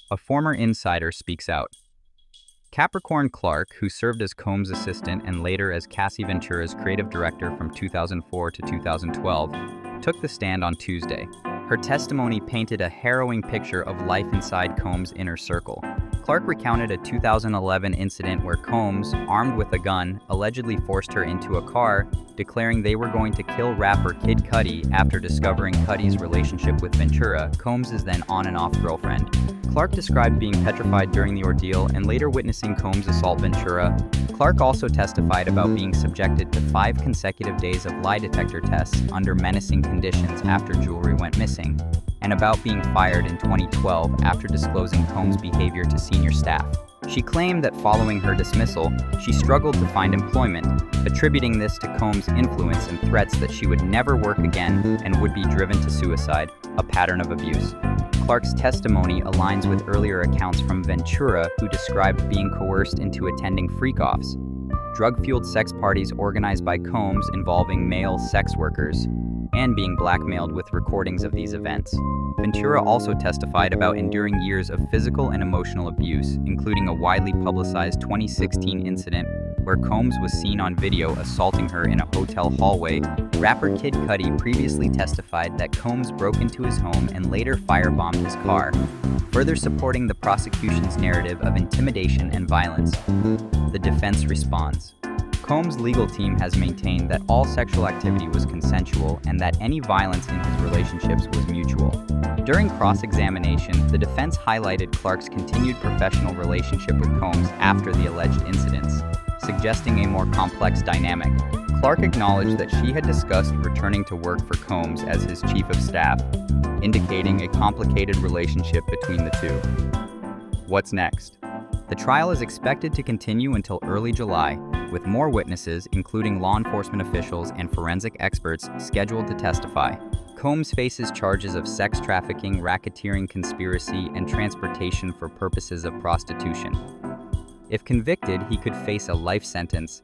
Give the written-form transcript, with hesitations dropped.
A former insider speaks out. Capricorn Clark, who served as Combs' assistant and later as Cassie Ventura's creative director from 2004 to 2012, took the stand on Tuesday. Her testimony painted a harrowing picture of life inside Combs' inner circle. Clark recounted a 2011 incident where Combs, armed with a gun, allegedly forced her into a car, declaring they were going to kill rapper Kid Cudi after discovering Cudi's relationship with Ventura, Combs' then on-and-off girlfriend. Clark described being petrified during the ordeal and later witnessing Combs assault Ventura. Clark also testified about being subjected to 5 consecutive days of lie detector tests under menacing conditions after jewelry went missing, and about being fired in 2012 after disclosing Combs' behavior to senior staff. She claimed that following her dismissal, she struggled to find employment, attributing this to Combs' influence and threats that she would never work again and would be driven to suicide, a pattern of abuse. Clark's testimony aligns with earlier accounts from Ventura, who described being coerced into attending freak-offs, drug-fueled sex parties organized by Combs involving male sex workers, and being blackmailed with recordings of these events. Ventura also testified about enduring years of physical and emotional abuse, including a widely publicized 2016 incident where Combs was seen on video assaulting her in a hotel hallway. Rapper Kid Cudi previously testified that Combs broke into his home and later firebombed his car, further supporting the prosecution's narrative of intimidation and violence. The defense responds. Combs' legal team has maintained that all sexual activity was consensual and that any violence in his relationships was mutual. During cross-examination, the defense highlighted Clark's continued professional relationship with Combs after the alleged incidents, suggesting a more complex dynamic. Clark acknowledged that she had discussed returning to work for Combs as his chief of staff, indicating a complicated relationship between the two. What's next? The trial is expected to continue until early July, with more witnesses, including law enforcement officials and forensic experts, scheduled to testify. Combs faces charges of sex trafficking, racketeering conspiracy, and transportation for purposes of prostitution. If convicted, he could face a life sentence,